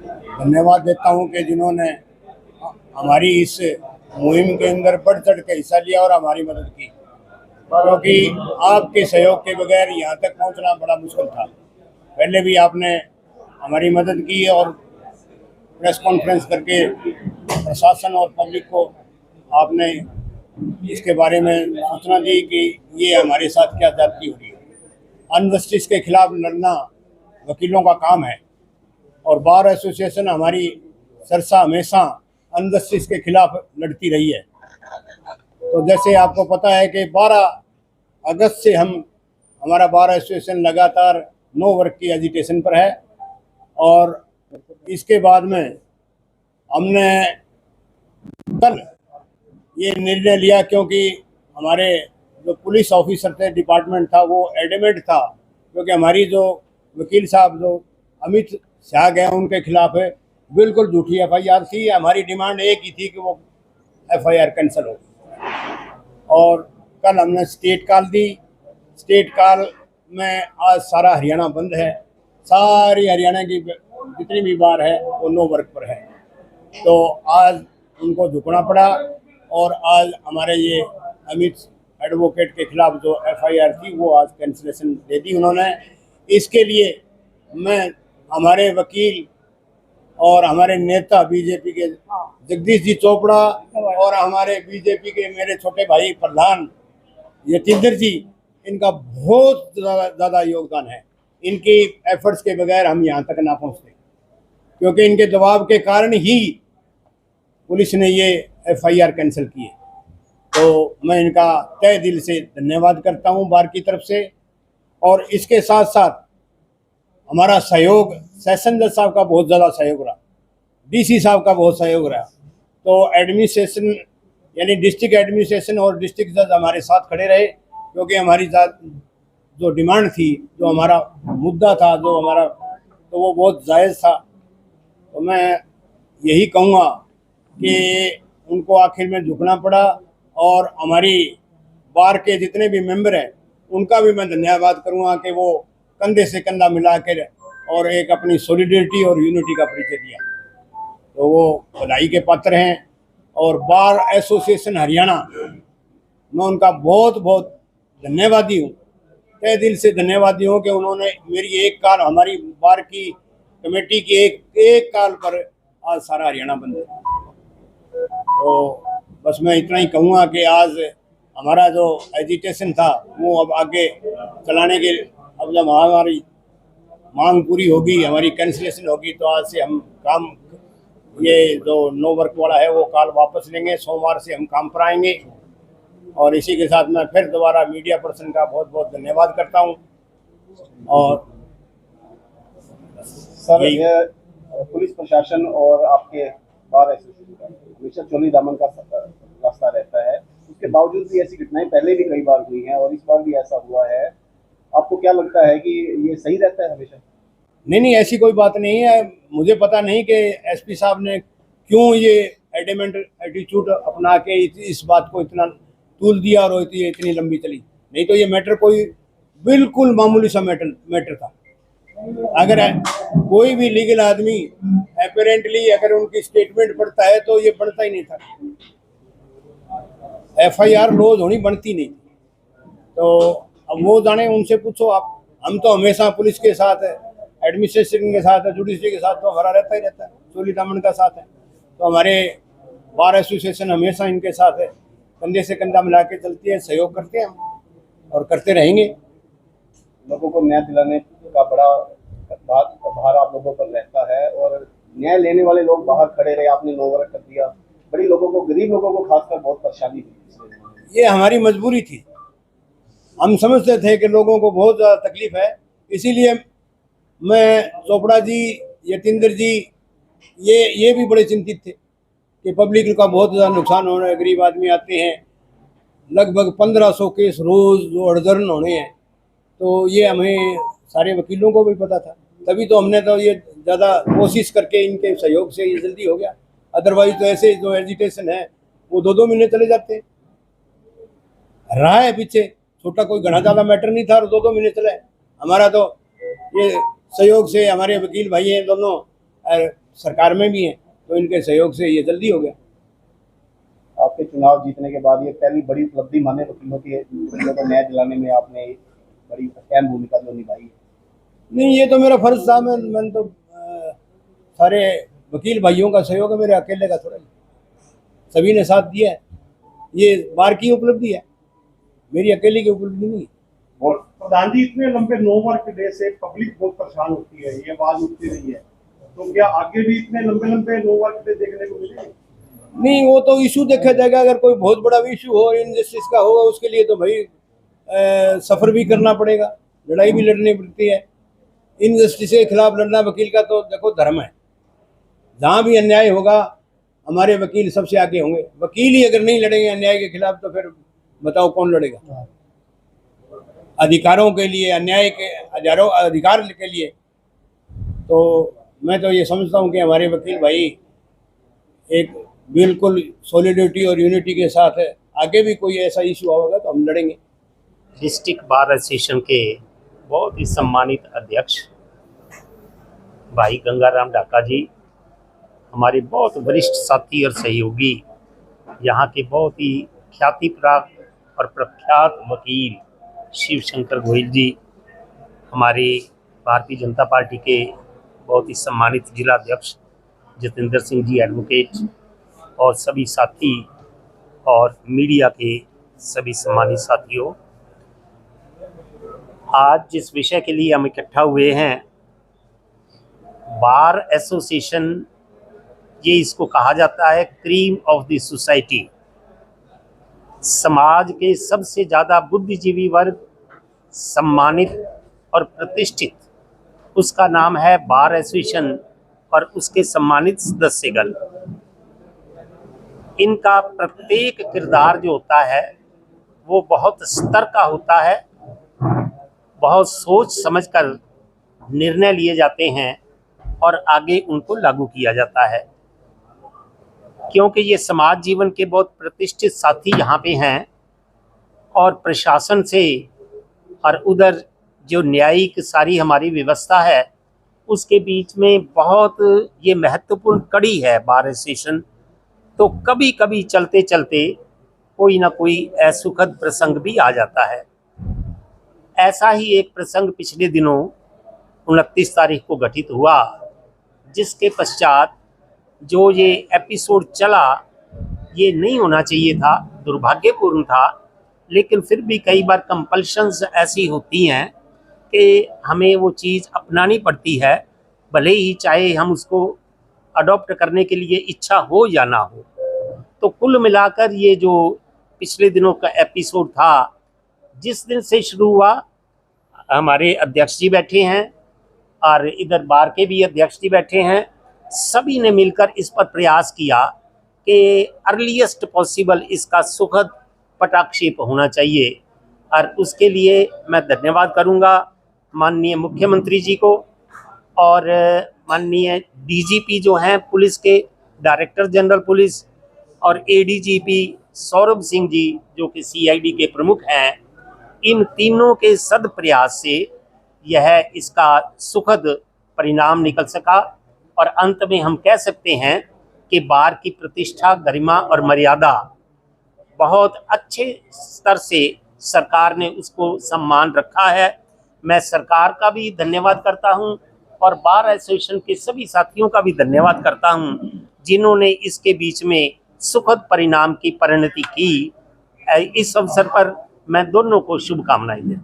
धन्यवाद देता हूं कि जिन्होंने हमारी इस मुहिम के अंदर बढ़ चढ़ के हिस्सा लिया और हमारी मदद की, क्योंकि आपके सहयोग के बगैर यहाँ तक पहुँचना बड़ा मुश्किल था। पहले भी आपने हमारी मदद की और प्रेस कॉन्फ्रेंस करके प्रशासन और पब्लिक को आपने इसके बारे में सूचना दी कि ये हमारे साथ क्या ज्यादती हो रही है। अनजस्टिस के खिलाफ लड़ना वकीलों का काम है और बार एसोसिएशन हमारी सरसा हमेशा अनजस्टिस के खिलाफ लड़ती रही है। तो जैसे आपको पता है कि 12 अगस्त से हमारा बार एसोसिएशन लगातार नो वर्क की एजिटेशन पर है और इसके बाद में हमने कल ये निर्णय लिया, क्योंकि हमारे जो पुलिस ऑफिसर थे, डिपार्टमेंट था, वो एडमेंट था, क्योंकि हमारी जो वकील साहब जो अमित शाह गए उनके खिलाफ है बिल्कुल झूठी FIR थी। हमारी डिमांड एक ही थी कि वो FIR कैंसिल हो। और कल हमने स्टेट कॉल दी। स्टेट कॉल में आज सारा हरियाणा बंद है, सारी हरियाणा की जितनी भी बार है वो नो वर्क पर है। तो आज उनको झुकना पड़ा और आज हमारे ये अमित एडवोकेट के खिलाफ जो FIR थी वो आज कैंसिलेशन दे दी उन्होंने। इसके लिए मैं हमारे वकील और हमारे नेता बीजेपी के जगदीश जी चोपड़ा और हमारे बीजेपी के मेरे छोटे भाई प्रधान यतींद्र जी, इनका बहुत ज़्यादा योगदान है। इनकी एफर्ट्स के बगैर हम यहाँ तक ना पहुँचते, क्योंकि इनके दबाव के कारण ही पुलिस ने ये FIR कैंसिल किए। तो मैं इनका तहे दिल से धन्यवाद करता हूँ बार की तरफ से। और इसके साथ साथ हमारा सहयोग सेशन जज साहब का बहुत ज़्यादा सहयोग रहा, DC साहब का बहुत सहयोग रहा। तो एडमिनिस्ट्रेशन यानी डिस्ट्रिक्ट एडमिनिस्ट्रेशन और डिस्ट्रिक्ट जज हमारे साथ खड़े रहे, क्योंकि हमारी जो डिमांड थी, जो हमारा मुद्दा था, जो हमारा, तो वो बहुत जायज़ था। तो मैं यही कहूँगा कि उनको आखिर में झुकना पड़ा और हमारी बार के जितने भी मेंबर हैं उनका भी मैं धन्यवाद करूँगा कि वो कंधे से कंधा मिला कर और एक अपनी सॉलिडरिटी और यूनिटी का परिचय दिया। तो वो बधाई के पात्र हैं। और बार एसोसिएशन हरियाणा, मैं उनका बहुत बहुत धन्यवादी हूँ, तहे दिल से धन्यवादी हूँ कि उन्होंने मेरी एक कॉल, हमारी बार की कमेटी की एक कॉल पर आज सारा हरियाणा बंद है। तो बस मैं इतना ही कहूँगा कि आज हमारा जो एजिटेशन था वो अब आगे चलाने के, अब जब हमारी मांग पूरी होगी, हमारी कैंसिलेशन होगी, तो आज से हम काम, ये जो नो वर्क वाला है वो कॉल वापस लेंगे। सोमवार से हम काम पर आएंगे। और इसी के साथ मैं फिर दोबारा मीडिया पर्सन का बहुत बहुत धन्यवाद करता हूँ। और सर, ये पुलिस प्रशासन और आपके बार एसोसिएशन का हमेशा चोली दामन का रास्ता रहता है, उसके बावजूद भी ऐसी घटनाएं पहले भी कई बार हुई हैं और इस बार भी ऐसा हुआ है। आपको क्या लगता है कि ये सही रहता है हमेशा? नहीं, ऐसी कोई बात नहीं है। मुझे पता नहीं कि SP साहब ने क्यों ये एडमेंट एटीट्यूड अपना के इस बात को इतना तूल दिया और इतनी लंबी चली। नहीं तो ये मैटर कोई बिल्कुल मामूली सा मैटर था। अगर कोई भी लीगल आदमी अपेरेंटली अगर उनकी स्टेटमेंट पढ़ता है तो ये बनता ही नहीं था। FIR रोज होनी बनती नहीं। तो अब वो जाने, उनसे पूछो आप। हम तो हमेशा पुलिस के साथ है, एडमिनिस्ट्रेशन के साथ है, जुडिशरी के साथ तो हमारा रहता ही रहता है, चोली दामन का साथ है। तो हमारे बार एसोसिएशन हमेशा इनके साथ है, कंधे से कंधा मिला के चलती है, सहयोग करते हैं हम और करते रहेंगे। लोगों को न्याय दिलाने का बड़ा भार आप लोगों पर रहता है और न्याय लेने वाले लोग बाहर खड़े रहे, आपने नो वर्क कर दिया। बड़ी लोगों को, गरीब लोगों को खासकर बहुत परेशानी हुई। ये हमारी मजबूरी थी। हम समझते थे कि लोगों को बहुत ज़्यादा तकलीफ है, इसीलिए मैं, चोपड़ा जी, यतींद्र जी, ये भी बड़े चिंतित थे कि पब्लिक का बहुत ज़्यादा नुकसान हो रहा है। गरीब आदमी आते हैं, लगभग 1500 केस रोज़ जो अड़धर्न होने हैं। तो ये हमें सारे वकीलों को भी पता था, तभी तो हमने तो ये ज़्यादा कोशिश करके इनके सहयोग से ये जल्दी हो गया। अदरवाइज तो ऐसे जो एजिटेशन है वो 2-2 महीने चले जाते हैं। रहा है पीछे, छोटा कोई घना ज़्यादा मैटर नहीं था और 2-2 महीने चले। हमारा तो ये सहयोग से हमारे वकील भाई हैं दोनों, सरकार में भी हैं, तो इनके सहयोग से ये जल्दी हो गया। आपके चुनाव जीतने के बाद ये पहली बड़ी उपलब्धि माने वकीलों को न्याय दिलाने में आपने एक बड़ी अहम भूमिका जो निभाई है। नहीं, ये तो मेरा फर्ज था। मैंने तो सारे वकील भाइयों का सहयोग है, मेरे अकेले का थोड़ा, सभी ने साथ दिया है। ये बार की उपलब्धि है, मेरी अकेले की उपलब्धि नहीं है। और प्रधान जी, इतने लंबे नो वर्क डे से पब्लिक बहुत परेशान होती है, ये आवाज उठती रही है, तो क्या आगे भी इतने लंबे लंबे नो वर्क डे देखने को मिलेंगे? नहीं, वो तो इशू देखा जाएगा। अगर कोई बहुत बड़ा इशू हो, इनजस्टिस का होगा, उसके लिए तो भाई सफर भी करना पड़ेगा, लड़ाई भी लड़नी पड़ती है। इनजस्टिस के खिलाफ लड़ना वकील का तो देखो धर्म है। जहाँ भी अन्याय होगा हमारे वकील सबसे आगे होंगे। वकील ही अगर नहीं लड़ेंगे अन्याय के खिलाफ, तो फिर बताओ कौन लड़ेगा? अधिकारों के लिए, अन्याय के हजारों अधिकार के लिए। तो मैं तो ये समझता हूँ कि हमारे वकील भाई एक बिल्कुल सॉलिडिटी और यूनिटी के साथ है। आगे भी कोई ऐसा इशू होगा तो हम लड़ेंगे। डिस्ट्रिक्ट बार एसोसिएशन के बहुत ही सम्मानित अध्यक्ष भाई गंगाराम डाका जी, हमारे बहुत वरिष्ठ साथी और सहयोगी, यहाँ के बहुत ही ख्याति प्राप्त और प्रख्यात वकील शिव शंकर गोयल जी, हमारे भारतीय जनता पार्टी के बहुत ही सम्मानित जिला अध्यक्ष जतिंदर सिंह जी एडवोकेट, और सभी साथी और मीडिया के सभी सम्मानित साथियों, आज जिस विषय के लिए हम इकट्ठा हुए हैं, बार एसोसिएशन, ये इसको कहा जाता है क्रीम ऑफ द सोसाइटी। समाज के सबसे ज़्यादा बुद्धिजीवी वर्ग, सम्मानित और प्रतिष्ठित, उसका नाम है बार एसोसिएशन और उसके सम्मानित सदस्यगण। इनका प्रत्येक किरदार जो होता है वो बहुत स्तर का होता है, बहुत सोच समझकर निर्णय लिए जाते हैं और आगे उनको लागू किया जाता है। क्योंकि ये समाज जीवन के बहुत प्रतिष्ठित साथी यहाँ पे हैं, और प्रशासन से और उधर जो न्यायिक सारी हमारी व्यवस्था है उसके बीच में बहुत ये महत्वपूर्ण कड़ी है बार एसोसिएशन। तो कभी कभी चलते चलते कोई ना कोई असुखद प्रसंग भी आ जाता है। ऐसा ही एक प्रसंग पिछले दिनों 29 तारीख को घटित हुआ, जिसके पश्चात जो ये एपिसोड चला, ये नहीं होना चाहिए था, दुर्भाग्यपूर्ण था। लेकिन फिर भी कई बार कंपल्शंस ऐसी होती हैं कि हमें वो चीज़ अपनानी पड़ती है, भले ही चाहे हम उसको अडॉप्ट करने के लिए इच्छा हो या ना हो। तो कुल मिलाकर ये जो पिछले दिनों का एपिसोड था, जिस दिन से शुरू हुआ, हमारे अध्यक्ष जी बैठे हैं और इधर बार के भी अध्यक्ष जी बैठे हैं, सभी ने मिलकर इस पर प्रयास किया कि अर्लीस्ट पॉसिबल इसका सुखद पटाक्षेप होना चाहिए। और उसके लिए मैं धन्यवाद करूंगा माननीय मुख्यमंत्री जी को और माननीय डीजीपी जो हैं पुलिस के, डायरेक्टर जनरल पुलिस, और एडीजीपी सौरभ सिंह जी जो कि सीआईडी के प्रमुख हैं। इन तीनों के सद प्रयास से यह इसका सुखद परिणाम निकल सका, और अंत में हम कह सकते हैं कि बार की प्रतिष्ठा, गरिमा और मर्यादा बहुत अच्छे स्तर से सरकार ने उसको सम्मान रखा है। मैं सरकार का भी धन्यवाद करता हूं और बार एसोसिएशन के सभी साथियों का भी धन्यवाद करता हूं, जिन्होंने इसके बीच में सुखद परिणाम की परिणति की। इस अवसर पर मैं दोनों को शुभकामनाएं देता हूं।